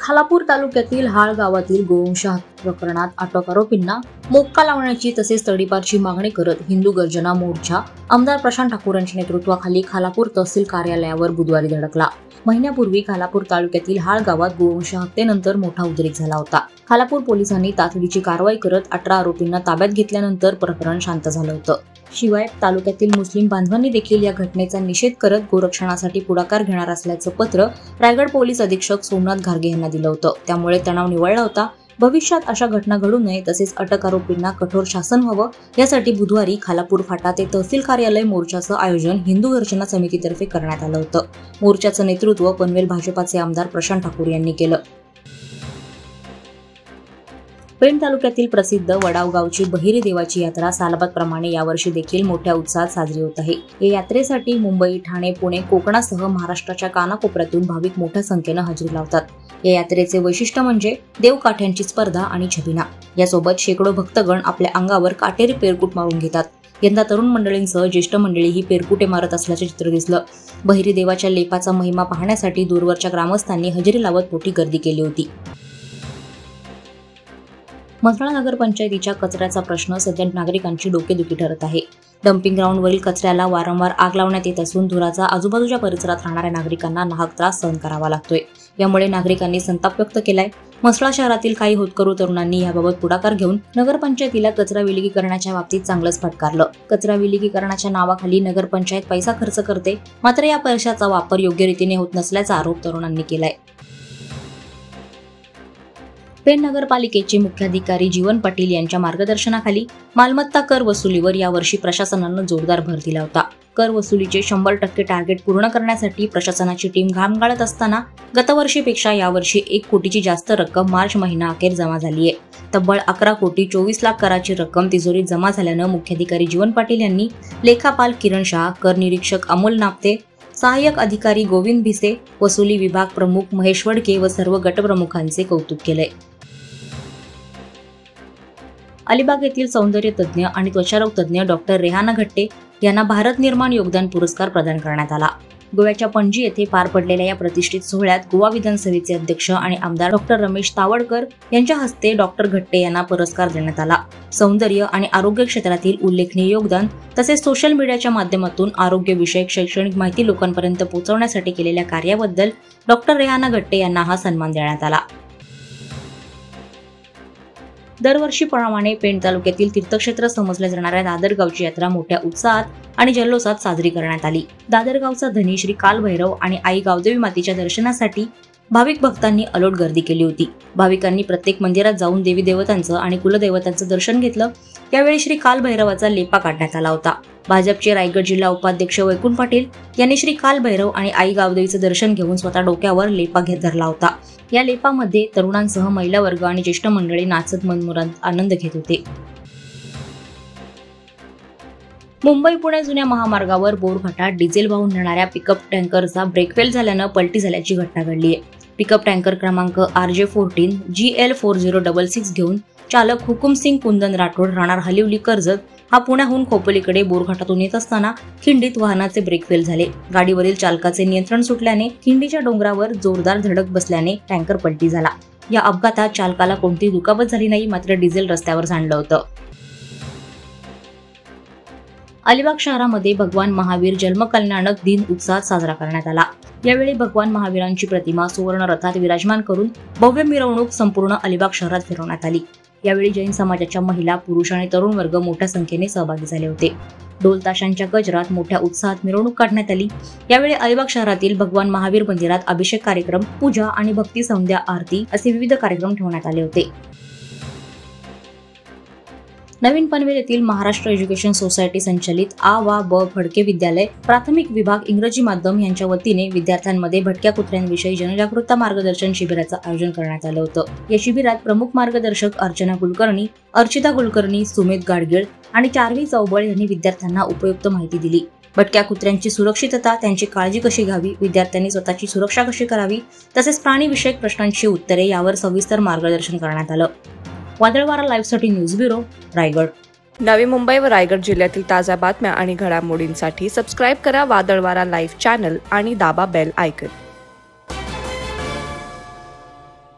खालापूर तालुक्यातील हाळ गावातील गोवंश प्रकरणात अटक आरोपींना मोक्का लावण्याची तसेच तडीपारची मागणी करत हिंदू गर्जना मोर्चा आमदार प्रशांत ठाकूर यांच्या नेतृत्वाखाली खालापूर तहसील कार्यालयावर बुधवारी धडकला। महिन्यापूर्वी खालापूर तालुक्यातील हाळ गावात गोवंश हत्येनंतर मोठा उद्रेक झाला होता। खालापूर पोलिसांनी तातडीची कारवाई करत 18 आरोपींना ताब्यात घेतल्यानंतर प्रकरण शांत झालं होतं। शिवाय तालुक्यातील मुस्लिम बांधवांनी देखील या घटनेचा निषेध करत गोरक्षणासाठी पुढाकार घेणार असल्याचं पत्र रायगड पोलीस अधीक्षक सोमनाथ घारगे यांना दिलं होतं। त्यामुळे तणाव निवळला होता। भविष्यात अशा घटना घडू नये तसेच अटक आरोपींना कठोर शासन व्हावं यासाठी बुधवारी खालापूर फाटा ते तहसील कार्यालय मोर्चाचं आयोजन हिंदू गर्जना समितीतर्फे करण्यात आलं होतं। मोर्चाचं नेतृत्व पनवेल भाजपाचे आमदार प्रशांत ठाकूर यांनी केलं। पेण तालुक्यातील प्रसिद्ध वडाव गावची बहिरी देवाची यात्रा सालबादप्रमाणे यावर्षी देखील मोठ्या उत्साहात साजरी होत आहे। या यात्रेसाठी मुंबई, ठाणे, पुणे, कोकणासह महाराष्ट्राच्या कानाकोपऱ्यातून भाविक मोठ्या संख्येनं हजेरी लावतात। या यात्रेचे वैशिष्ट्य म्हणजे देवकाठ्यांची स्पर्धा आणि छबिना। यासोबत शेकडो भक्तगण आपल्या अंगावर काटेरी पेरकुट मारून घेतात। यंदा तरुण मंडळींसह ज्येष्ठ मंडळीही पेरकुटे मारत असल्याचे चित्र दिसलं। बहिरी देवाच्या लेपाचा महिमा पाहण्यासाठी दूरवरच्या ग्रामस्थांनी हजेरी लावत मोठी गर्दी केली होती। म्हसळा नगरपंचायतीच्या कचऱ्याचा प्रश्न सध्या नागरिकांची डोकेदुखी ठरत आहे। डम्पिंग ग्राउंडवरील कचऱ्याला वारंवार आग लावण्यात येत असून धुराचा आजूबाजूच्या परिसरात राहणाऱ्या नागरिकांना नाहक त्रास सहन करावा लागतोय। यामुळे नागरिकांनी संताप व्यक्त केलाय। म्हसळा शहरातील काही होतकरू तरुणांनी याबाबत पुढाकार घेऊन नगरपंचायतीला कचरा विलगीकरणाच्या बाबतीत चांगलंच फटकारलं। कचरा विलगीकरणाच्या नावाखाली नगरपंचायत पैसा खर्च करते, मात्र या पैशाचा वापर योग्य रीतीने होत नसल्याचा आरोप तरुणांनी केलाय। पेण नगरपालिकेचे मुख्याधिकारी जीवन पाटील यांच्या मार्गदर्शनाखाली मालमत्ता कर वसुलीवर यावर्षी प्रशासनानं जोरदार भर दिला होता। कर वसुलीचे 100% टार्गेट पूर्ण करण्यासाठी प्रशासनाची टीम घाम गाळत असताना गतवर्षीपेक्षा यावर्षी 1 कोटीची जास्त रक्कम मार्च महिना अखेर जमा झाली आहे। तब्बल 11 कोटी 24 लाख कराची रक्कम तिजोरीत जमा झाल्यानं मुख्याधिकारी जीवन पाटील यांनी लेखापाल किरण शाह, कर निरीक्षक अमोल नापते, सहाय्यक अधिकारी गोविंद भिसे, वसुली विभाग प्रमुख महेश वडके व सर्व गटप्रमुखांचे कौतुक केले। अलिबाग येथील सौंदर्य तज्ज्ञ आणि त्वचारोग तज्ज्ञ डॉक्टर रेहाना घट्टे यांना भारत निर्माण योगदान पुरस्कार प्रदान करण्यात आला। गोव्याच्या पणजी येथे पार पडलेल्या या प्रतिष्ठित सोहळ्यात गोवा विधानसभेचे अध्यक्ष आणि आमदार डॉक्टर रमेश तावडकर यांच्या हस्ते डॉक्टर घट्टे यांना पुरस्कार देण्यात आला। सौंदर्य आणि आरोग्य क्षेत्रातील उल्लेखनीय योगदान तसेच सोशल मीडियाच्या माध्यमातून आरोग्य विषयक शैक्षणिक माहिती लोकांपर्यंत पोहोचवण्यासाठी केलेल्या कार्याबद्दल डॉक्टर रेहाना घट्टे यांना हा सन्मान देण्यात आला। दरवर्षीप्रमाणे पेण तालुक्यातील तीर्थक्षेत्र समजल्या जाणाऱ्या दादर गावची यात्रा मोठ्या उत्साहात आणि जल्लोषात साजरी करण्यात आली। दादर गावचा धनी श्री कालभैरव आणि आई गावदेवी मातेच्या दर्शनासाठी भाविक भक्तांनी अलोट गर्दी केली होती। भाविकांनी प्रत्येक मंदिरात जाऊन देवी देवतांचं आणि कुलदैवतांचं दर्शन घेतलं। यावेळी श्री कालभैरवाचा लेपा काढण्यात आला होता। भाजपचे रायगड जिल्हा उपाध्यक्ष वैकुंठ पाटील यांनी श्री कालभैरव आणि आई गावदेवीचं दर्शन घेऊन स्वतः डोक्यावर लेपा धरला होता। या लेपामध्ये तरुणांसह महिला वर्ग आणि ज्येष्ठ मंडळी नाचत मनमुराद आनंद घेत होते। मुंबई पुणे जुन्या महामार्गावर बोरघाटात डिझेल वाहून नेणाऱ्या पिकअप टँकरचा ब्रेक फेल झाल्यानं पलटी झाल्याची घटना घडली आहे। पिकअप टँकर क्रमांक RJ14 GL 4066 घेऊन चालक हुकुमसिंग कुंदन राठोड राहणार हलिवली कर्जत हा पुण्याहून खोपोलीकडे बोरघाटातून येत असताना खिंडीत वाहनाचे ब्रेक फेल झाले। गाडीवरील चालकाचे नियंत्रण सुटल्याने खिंडीच्या डोंगरावर जोरदार धडक बसल्याने टँकर पलटी झाला। या अपघातात चालकाला कोणतीही दुखापत झाली नाही, मात्र डिझेल रस्त्यावर सांडलं होतं। अलिबाग शहरामध्ये भगवान महावीर जन्मकल्याणक दिन उत्साहात साजरा करण्यात आला। यावेळी भगवान महावीरांची प्रतिमा सुवर्ण रथात विराजमान करून भव्य मिरवणूक संपूर्ण अलिबाग शहरात फिरवण्यात आली। यावेळी जैन समाजाच्या महिला, पुरुष आणि तरुण वर्ग मोठ्या संख्येने सहभागी झाले होते। ढोल ताशांच्या गजरात मोठ्या उत्साहात मिरवणूक काढण्यात आली। यावेळी अलिबाग शहरातील भगवान महावीर मंदिरात अभिषेक कार्यक्रम, पूजा आणि भक्ती संध्या आरती असे विविध कार्यक्रम ठेवण्यात आले होते। नवीन पनवेल येथील महाराष्ट्र एज्युकेशन सोसायटी संचलित A.V.B. फडके विद्यालय प्राथमिक विभाग इंग्रजी माध्यम यांच्या वतीने विद्यार्थ्यांमध्ये भटक्या कुत्र्यांविषयी जनजागृती मार्गदर्शन शिबिराचं आयोजन करण्यात आलं होतं। या शिबिरात प्रमुख मार्गदर्शक अर्चना कुलकर्णी, अर्चिता कुलकर्णी, सुमित गाडगीळ आणि चार्वी चौबळ यांनी विद्यार्थ्यांना उपयुक्त माहिती दिली। भटक्या कुत्र्यांची सुरक्षितता, त्यांची काळजी कशी घ्यावी, विद्यार्थ्यांनी स्वतःची सुरक्षा कशी करावी तसेच प्राणीविषयक प्रश्नांची उत्तरे यावर सविस्तर मार्गदर्शन करण्यात आलं। वादळवारा लाईव्हसाठी न्यूज ब्युरो, रायगड। नवी मुंबई व रायगड जिल्ह्यातील ताज्या बातम्या आणि घडामोडींसाठी सबस्क्राईब करा वादळवारा लाईव्ह चॅनल आणि दाबा बेल आयकॉन।